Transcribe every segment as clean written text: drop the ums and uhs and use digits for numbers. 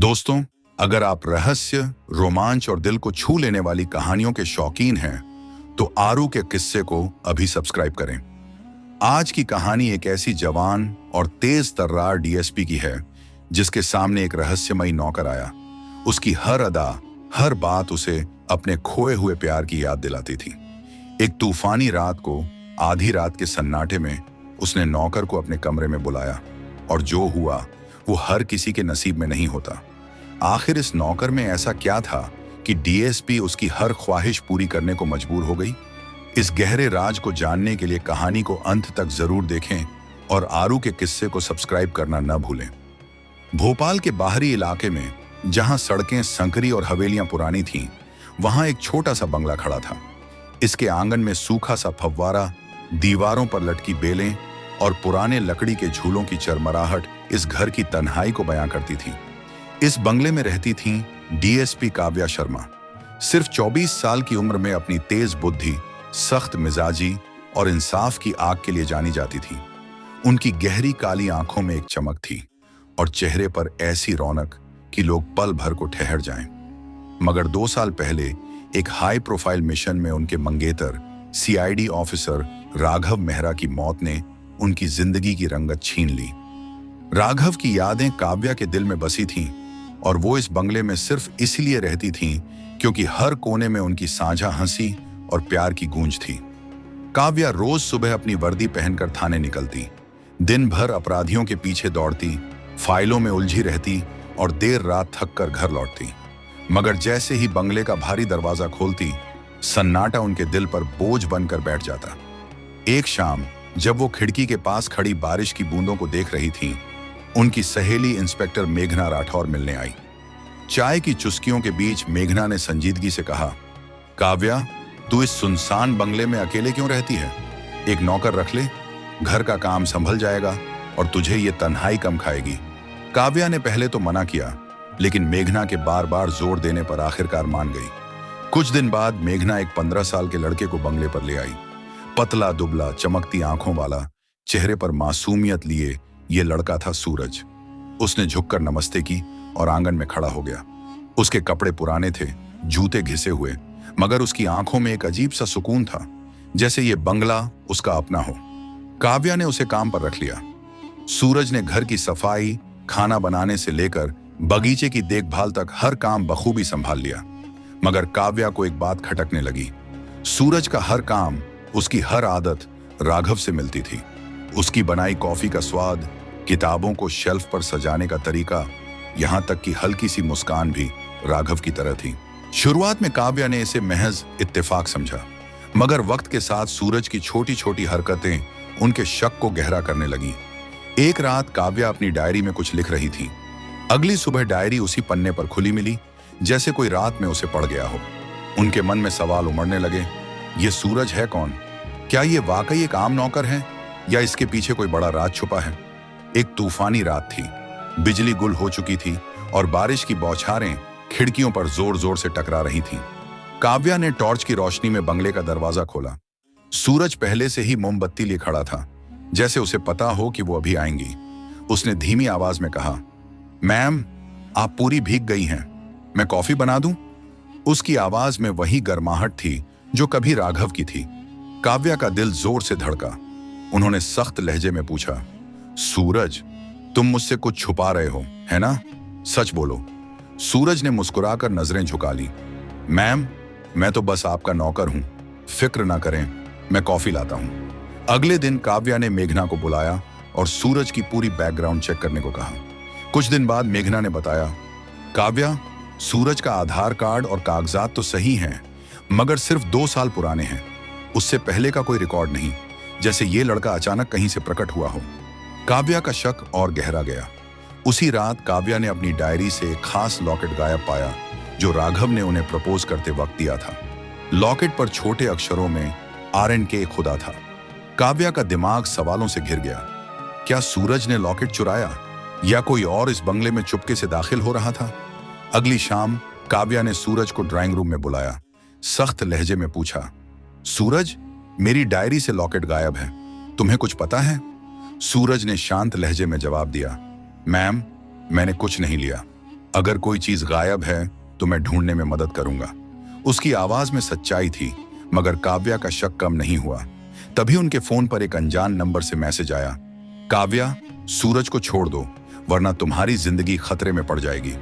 दोस्तों, अगर आप रहस्य, रोमांच और दिल को छू लेने वाली कहानियों के शौकीन हैं, तो आरू के किस्से को अभी सब्सक्राइब करें। आज की कहानी एक ऐसी जवान और तेज तर्रार डीएसपी की है, जिसके सामने एक रहस्यमयी नौकर आया। उसकी हर अदा, हर बात उसे अपने खोए हुए प्यार की याद दिलाती थी। एक तूफानी रात को, आधी रात के सन्नाटे में, उसने नौकर को अपने कमरे में बुलाया, और जो हुआ वो हर किसी के नसीब में नहीं होता। आखिर इस नौकर में ऐसा क्या था कि डीएसपी उसकी हर ख्वाहिश पूरी करने को मजबूर हो गई? इस गहरे राज को जानने के लिए कहानी को अंत तक जरूर देखें और आरू के किस्से को सब्सक्राइब करना न भूलें। भोपाल के बाहरी इलाके में, जहां सड़कें संकरी और हवेलियां पुरानी थीं, वहां एक छोटा सा बंगला खड़ा था। इसके आंगन में सूखा सा फव्वारा, दीवारों पर लटकी बेलें और पुराने लकड़ी के झूलों की चरमराहट इस घर की तन्हाई को बयां करती थी। इस बंगले में रहती थीं डीएसपी काव्या शर्मा। सिर्फ 24 साल की उम्र में अपनी तेज बुद्धि, सख्त मिजाजी और इंसाफ की आग के लिए जानी जाती थी। उनकी गहरी काली आंखों में एक चमक थी और चेहरे पर ऐसी रौनक कि लोग पल भर को ठहर जाएं। मगर 2 साल पहले एक हाई प्रोफाइल मिशन में उनके मंगेतर, सीआईडी ऑफिसर राघव मेहरा की मौत ने उनकी जिंदगी की रंगत छीन ली। राघव की यादें काव्या के दिल में बसी थीं, और वो इस बंगले में सिर्फ इसलिए रहती थीं क्योंकि हर कोने में उनकी साझा हंसी और प्यार की गूंज थी। काव्या रोज सुबह अपनी वर्दी पहनकर थाने निकलती, दिन भर अपराधियों के पीछे दौड़ती, फाइलों में उलझी रहती और देर रात थक कर घर लौटती। मगर जैसे ही बंगले का भारी दरवाजा खोलती, सन्नाटा उनके दिल पर बोझ बनकर बैठ जाता। एक शाम जब वो खिड़की के पास खड़ी बारिश की बूंदों को देख रही थीं, उनकी सहेली इंस्पेक्टर मेघना राठौर मिलने आई। चाय की चुस्कियों के बीच मेघना ने संजीदगी से कहा, काव्या, तू इस सुनसान बंगले में अकेले क्यों रहती है? एक नौकर रख ले, घर का काम संभल जाएगा और तुझे ये तन्हाई कम खाएगी। काव्या ने पहले तो मना किया, लेकिन मेघना के बार बार जोर देने पर आखिरकार मान गई। कुछ दिन बाद मेघना एक 15 साल के लड़के को बंगले पर ले आई। पतला दुबला, चमकती आंखों वाला, चेहरे पर मासूमियत लिए ये लड़का था सूरज। उसने झुककर नमस्ते की और आंगन में खड़ा हो गया। उसके कपड़े पुराने थे, जूते घिसे हुए, मगर उसकी आंखों में एक अजीब सा सुकून था, जैसे ये बंगला उसका अपना हो। काव्या ने उसे काम पर रख लिया। सूरज ने घर की सफाई, खाना बनाने से लेकर बगीचे की देखभाल तक हर काम बखूबी संभाल लिया। मगर काव्या को एक बात खटकने लगी। सूरज का हर काम, उसकी हर आदत राघव से मिलती थी। उसकी बनाई कॉफी का स्वाद, किताबों को शेल्फ पर सजाने का तरीका, यहां तक कि हल्की सी मुस्कान भी राघव की तरह थी। शुरुआत में काव्या ने इसे महज इत्तेफाक समझा, मगर वक्त के साथ सूरज की छोटी छोटी हरकतें उनके शक को गहरा करने लगीं। एक रात काव्या अपनी डायरी में कुछ लिख रही थी। अगली सुबह डायरी उसी पन्ने पर खुली मिली, जैसे कोई रात में उसे पड़ गया हो। उनके मन में सवाल उमड़ने लगे, ये सूरज है कौन? क्या ये वाकई एक आम नौकर है, या इसके पीछे कोई बड़ा राज छुपा है? एक तूफानी रात थी, बिजली गुल हो चुकी थी और बारिश की बौछारें खिड़कियों पर जोर जोर से टकरा रही थीं। काव्या ने टॉर्च की रोशनी में बंगले का दरवाजा खोला। सूरज पहले से ही मोमबत्ती लिए खड़ा था, जैसे उसे पता हो कि वो अभी आएंगी। उसने धीमी आवाज में कहा, मैम, आप पूरी भीग गई हैं, मैं कॉफी बना दूं? उसकी आवाज में वही गर्माहट थी जो कभी राघव की थी। काव्या का दिल जोर से धड़का। उन्होंने सख्त लहजे में पूछा, सूरज, तुम मुझसे कुछ छुपा रहे हो, है ना? सच बोलो। सूरज ने मुस्कुराकर नजरें झुका ली। मैम, मैं तो बस आपका नौकर हूं, फिक्र ना करें, मैं कॉफी लाता हूं। अगले दिन काव्या ने मेघना को बुलाया और सूरज की पूरी बैकग्राउंड चेक करने को कहा। कुछ दिन बाद मेघना ने बताया, काव्या, सूरज का आधार कार्ड और कागजात तो सही हैं, मगर सिर्फ 2 साल पुराने हैं। उससे पहले का कोई रिकॉर्ड नहीं, जैसे ये लड़का अचानक कहीं से प्रकट हुआ हो। काव्या का शक और गहरा गया। उसी रात काव्या ने अपनी डायरी से एक खास लॉकेट गायब पाया, जो राघव ने उन्हें प्रपोज करते वक्त दिया था। लॉकेट पर छोटे अक्षरों में RNK खुदा था। काव्या का दिमाग सवालों से घिर गया। क्या सूरज ने लॉकेट चुराया, या कोई और इस बंगले में चुपके से दाखिल हो रहा था? अगली शाम काव्या ने सूरज को ड्राइंग रूम में बुलाया। सख्त लहजे में पूछा, सूरज, मेरी डायरी से लॉकेट गायब है, तुम्हें कुछ पता है? सूरज ने शांत लहजे में जवाब दिया, मैम, मैंने कुछ नहीं लिया। अगर कोई चीज गायब है तो मैं ढूंढने में मदद करूंगा। उसकी आवाज में सच्चाई थी, मगर काव्या का शक कम नहीं हुआ। तभी उनके फोन पर एक अनजान नंबर से मैसेज आया, काव्या, सूरज को छोड़ दो वरना तुम्हारी जिंदगी खतरे में पड़ जाएगी।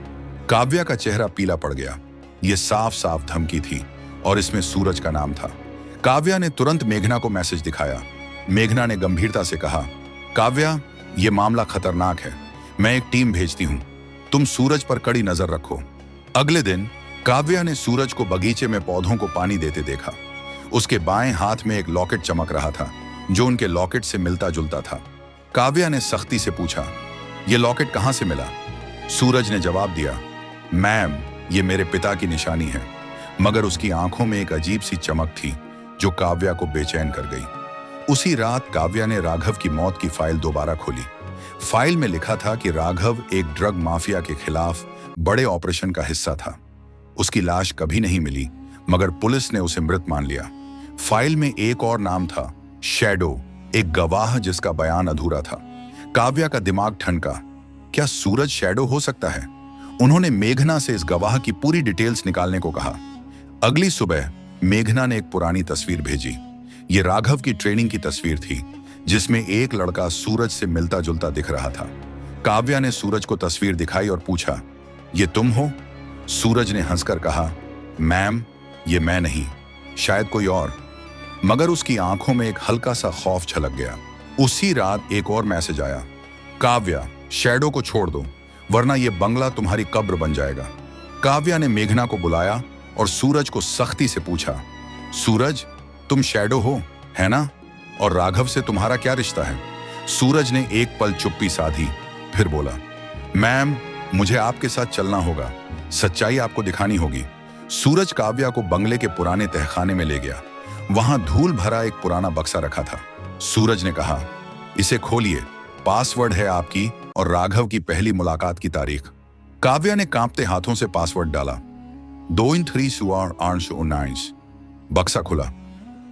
काव्या का चेहरा पीला पड़ गया। यह साफ साफ धमकी थी और इसमें सूरज का नाम था। काव्या ने तुरंत मेघना को मैसेज दिखाया। मेघना ने गंभीरता से कहा, काव्या, यह मामला खतरनाक है। मैं एक टीम भेजती हूं, तुम सूरज पर कड़ी नजर रखो। अगले दिन काव्या ने सूरज को बगीचे में पौधों को पानी देते देखा। उसके बाएं हाथ में एक लॉकेट चमक रहा था जो उनके लॉकेट से मिलता जुलता था। काव्या ने सख्ती से पूछा, यह लॉकेट कहां से मिला? सूरज ने जवाब दिया, मैम, ये मेरे पिता की निशानी है। मगर उसकी आंखों में एक अजीब सी चमक थी जो काव्या को बेचैन कर गई। उसी रात काव्या ने राघव की मौत की फाइल दोबारा खोली। फाइल में लिखा था कि राघव एक ड्रग माफिया के खिलाफ बड़े ऑपरेशन का हिस्सा था। उसकी लाश कभी नहीं मिली, मगर पुलिस ने उसे मृत मान लिया। फाइल में एक और नाम था, शैडो, एक गवाह जिसका बयान अधूरा था। काव्या का दिमाग ठनका, क्या सूरज शैडो हो सकता है? उन्होंने मेघना से इस गवाह की पूरी डिटेल्स निकालने को कहा। अगली सुबह मेघना ने एक पुरानी तस्वीर भेजी। ये राघव की ट्रेनिंग की तस्वीर थी जिसमें एक लड़का सूरज से मिलता जुलता दिख रहा था। काव्या ने सूरज को तस्वीर दिखाई और पूछा, ये तुम हो? सूरज ने हंसकर कहा, मैम, ये मैं नहीं, शायद कोई और। मगर उसकी आंखों में एक हल्का सा खौफ झलक गया। उसी रात एक और मैसेज आया, काव्या, शैडो को छोड़ दो वरना यह बंगला तुम्हारी कब्र बन जाएगा। काव्या ने मेघना को बुलाया और सूरज को सख्ती से पूछा, सूरज, तुम शैडो हो, है ना? और राघव से तुम्हारा क्या रिश्ता है? सूरज ने एक पल चुप्पी साधी, फिर बोला, मैम, मुझे आपके साथ चलना होगा, सच्चाई आपको दिखानी होगी। सूरज काव्या को बंगले के पुराने तहखाने में ले गया। वहां धूल भरा एक पुराना बक्सा रखा था। सूरज ने कहा, इसे खोलिए, पासवर्ड है आपकी और राघव की पहली मुलाकात की तारीख। काव्या ने कांपते हाथों से पासवर्ड डाला, 2-3-4-8-9। बक्सा खुला।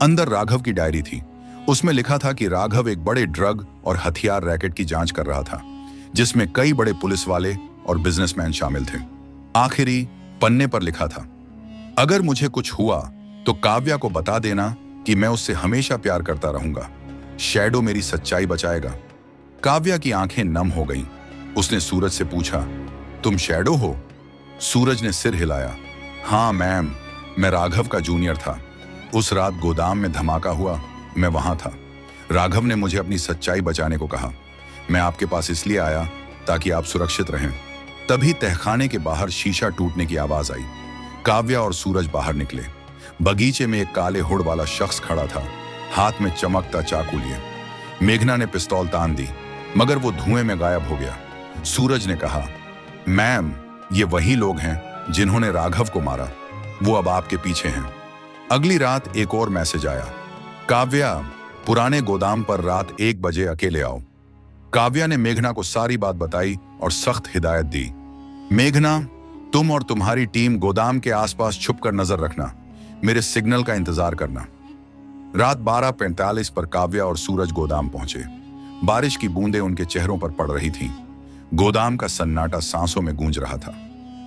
अंदर राघव की डायरी थी। उसमें लिखा था कि राघव एक बड़े ड्रग और हथियार रैकेट की जांच कर रहा था जिसमें कई बड़े पुलिस वाले और बिजनेसमैन शामिल थे। आखिरी पन्ने पर लिखा था, अगर मुझे कुछ हुआ तो काव्या को बता देना कि मैं उससे हमेशा प्यार करता रहूंगा। शैडो मेरी सच्चाई बचाएगा। काव्या की आंखें नम हो गईं। उसने सूरज से पूछा, तुम शैडो हो? सूरज ने सिर हिलाया, हाँ मैम, मैं राघव का जूनियर था। उस रात गोदाम में धमाका हुआ, मैं वहां था। राघव ने मुझे अपनी सच्चाई बचाने को कहा। मैं आपके पास इसलिए आया ताकि आप सुरक्षित रहें। तभी तहखाने के बाहर शीशा टूटने की आवाज आई। काव्या और सूरज बाहर निकले। बगीचे में एक काले हुड वाला शख्स खड़ा था, हाथ में चमकता चाकू लिए। मेघना ने पिस्तौल तान दी, मगर वो धुएं में गायब हो गया। सूरज ने कहा, मैम, ये वही लोग हैं जिन्होंने राघव को मारा। वो अब आपके पीछे हैं। अगली रात एक और मैसेज आया, काव्या, पुराने गोदाम पर रात 1 बजे अकेले आओ। काव्या ने मेघना को सारी बात बताई और सख्त हिदायत दी, मेघना, तुम और तुम्हारी टीम गोदाम के आसपास छुपकर नजर रखना, मेरे सिग्नल का इंतजार करना। रात 12:45 पर काव्या और सूरज गोदाम पहुंचे। बारिश की बूंदें उनके चेहरों पर पड़ रही थीं। गोदाम का सन्नाटा सांसों में गूंज रहा था।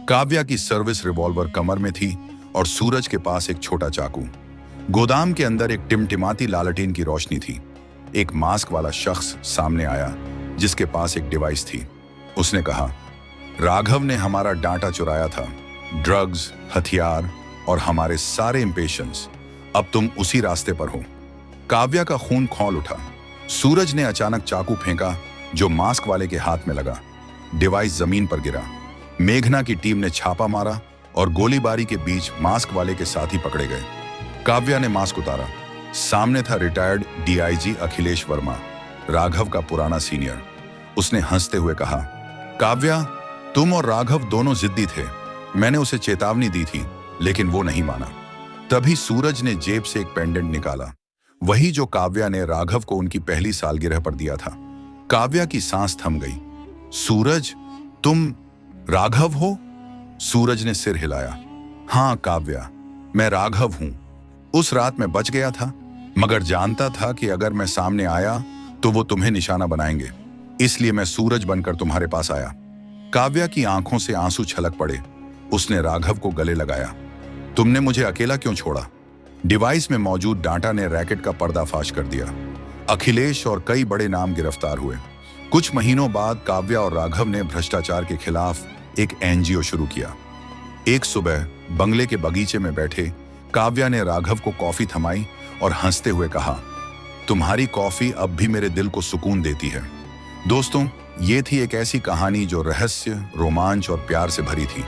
काव्या की सर्विस रिवॉल्वर कमर में थी और सूरज के पास एक छोटा चाकू। गोदाम के अंदर एक टिमटिमाती लालटेन की रोशनी थी। एक मास्क वाला शख्स सामने आया जिसके पास एक डिवाइस थी। उसने कहा, राघव ने हमारा डाटा चुराया था, ड्रग्स, हथियार और हमारे सारे इंपेशंस। अब तुम उसी रास्ते पर हो। काव्या का खून खौल उठा। सूरज ने अचानक चाकू फेंका जो मास्क वाले के हाथ में लगा। डिवाइस जमीन पर गिरा। मेघना की टीम ने छापा मारा और गोलीबारी के बीच मास्क वाले के साथी पकड़े गए। काव्या ने मास्क उतारा। सामने था रिटायर्ड डीआईजी अखिलेश वर्मा, राघव का पुराना सीनियर। उसने हंसते हुए कहा, काव्या, तुम और राघव दोनों जिद्दी थे। मैंने उसे चेतावनी दी थी लेकिन वो नहीं माना। तभी सूरज ने जेब से एक पेंडेंट निकाला, वही जो काव्या ने राघव को उनकी पहली सालगिरह पर दिया था। काव्या की सांस थम गई। सूरज, तुम राघव हो? सूरज ने सिर हिलाया। हाँ काव्या, मैं राघव हूं। उस रात मैं बच गया था, मगर जानता था कि अगर मैं सामने आया तो वो तुम्हें निशाना बनाएंगे। इसलिए मैं सूरज बनकर तुम्हारे पास आया। काव्या की आंखों से आंसू छलक पड़े। उसने राघव को गले लगाया। तुमने मुझे अकेला क्यों छोड़ा? डिवाइस में मौजूद डाटा ने रैकेट का पर्दाफाश कर दिया। अखिलेश और कई बड़े नाम गिरफ्तार हुए। कुछ महीनों बाद काव्या और राघव ने भ्रष्टाचार के खिलाफ एक एनजीओ शुरू किया। एक सुबह बंगले के बगीचे में बैठे काव्या ने राघव को कॉफी थमाई और हंसते हुए कहा, तुम्हारी कॉफी अब भी मेरे दिल को सुकून देती है। दोस्तों, ये थी एक ऐसी कहानी जो रहस्य, रोमांच और प्यार से भरी थी।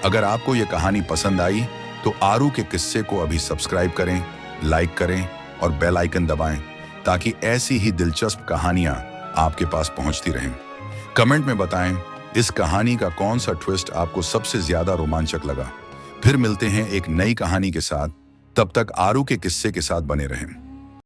अगर आपको ये कहानी पसंद आई तो आरू के किस्से को अभी सब्सक्राइब करें, लाइक करें और बेल आइकन दबाएं ताकि ऐसी ही दिलचस्प कहानियां आपके पास पहुंचती रहें। कमेंट में बताएं इस कहानी का कौन सा ट्विस्ट आपको सबसे ज्यादा रोमांचक लगा। फिर मिलते हैं एक नई कहानी के साथ। तब तक आरू के किस्से के साथ बने रहें।